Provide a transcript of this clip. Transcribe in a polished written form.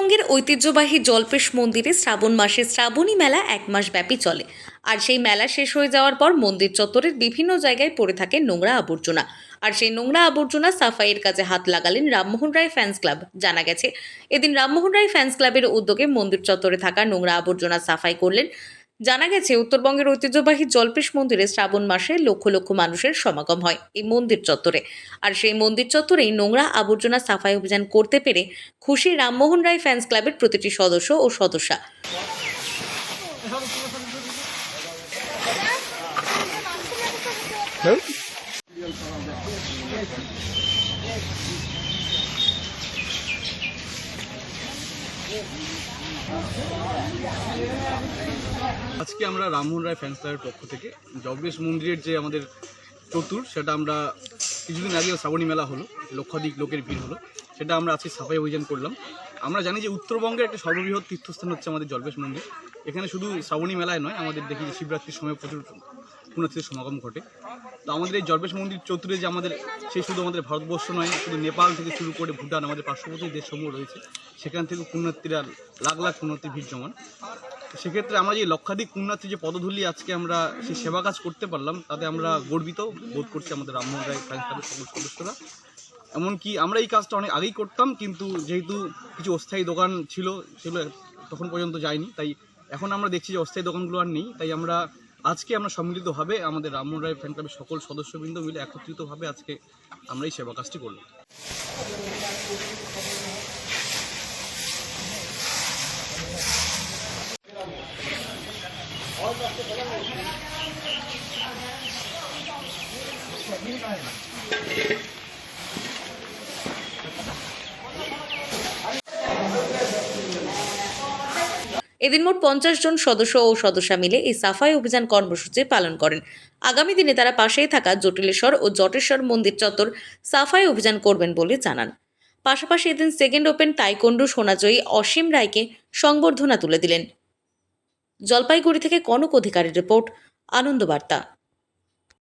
উত্তরবঙ্গের ঐতিহ্যবাহী জল্পেশ মন্দিরে শ্রাবণ মাসে শ্রাবণী মেলা 1 মাস ব্যাপী চলে। আর সেই মেলা শেষ হয়ে যাওয়ার পর মন্দির চত্বরের বিভিন্ন জায়গায় পড়ে থাকে নোংরা আবর্জনা। আর সেই নোংরা আবর্জনা সাফাইয়ের কাজে হাত লাগালেন রামমোহন রায় ফ্যান্স ক্লাব। জানা গেছে, এদিন রামমোহন রায় ফ্যান্স ক্লাবের উদ্যোগে মন্দির চত্বরে থাকা নোংরা আবর্জনা সাফাই করলেন। জানা গেছে, উত্তরবঙ্গের ঐতিহ্যবাহী জল্পেশ মন্দিরে শ্রাবণ মাসে লক্ষ লক্ষ মানুষের সমাগম হয় এই মন্দির চত্বরে। আর সেই মন্দির চত্বরেই নোংরা আবর্জনা সাফাই অভিযান করতে পেরে খুশি রামমোহন রায় ফ্যান্স ক্লাবের প্রতিটি সদস্য ও সদস্যা। আজকে আমরা রামমোহন রায় ফ্যান্স ক্লাবের পক্ষ থেকে জল্পেশ মন্দিরের যে আমাদের চতুর, সেটা আমরা কিছুদিন আগে শ্রাবণী মেলা হলো, লক্ষাধিক লোকের ভিড় হলো, সেটা আমরা আজকে সাফাই অভিযান করলাম। আমরা জানি যে উত্তরবঙ্গের একটা সর্ববৃহৎ তীর্থস্থান হচ্ছে আমাদের জল্পেশ মন্দির। এখানে শুধু শ্রাবণী মেলায় নয়, আমাদের দেখি যে শিবরাত্রির সময় প্রচুর পুণ্যার্থীদের সমাগম ঘটে। তো আমাদের এই জল্পেশ মন্দির চতুরে যে আমাদের সেই শুধু আমাদের ভারতবর্ষ নয়, শুধু নেপাল থেকে শুরু করে ভুটান, আমাদের পার্শ্ববর্তী দেশসমূহ রয়েছে, সেখান থেকে পুণ্যার্থীরা লাখ লাখ পুণ্যার্থী ভিড় জমান। সেক্ষেত্রে আমরা যে লক্ষাধিক পুণ্যার্থী যে পদধূলি আজকে আমরা সেই সেবা কাজ করতে পারলাম, তাতে আমরা গর্বিত বোধ করছি আমাদের রামমোহন রায় ফ্যান্স ক্লাবের সকল সদস্যরা। এমনকি আমরা এই কাজটা অনেক আগেই করতাম, কিন্তু যেহেতু কিছু অস্থায়ী দোকান ছিল সেগুলো তখন পর্যন্ত যায়নি, তাই এখন আমরা দেখছি যে অস্থায়ী দোকানগুলো আর নেই। তাই আমরা আজকে সম্মিলিতভাবে আমাদের রামমোহন রায় ফ্যান ক্লাবের সকল সদস্যবৃন্দ মিলে একত্রিতভাবে আজকে আমরা এই সেবা কাজটি করলাম। এদিন মোট 50 জন সদস্য ও সদস্যা মিলে এই সাফাই অভিযান কর্মসূচি পালন করেন। আগামী দিনে তারা পাশেই থাকা জটিলেশ্বর ও জটেশ্বর মন্দির চত্বর সাফাই অভিযান করবেন বলে জানান। পাশাপাশি এদিন সেকেন্ড ওপেন তাইকোন্ডো সোনাজয়ী অসীম রায়কে সংবর্ধনা তুলে দিলেন। জলপাইগুড়ি থেকে কনক অধিকারীর রিপোর্ট, আনন্দবার্তা।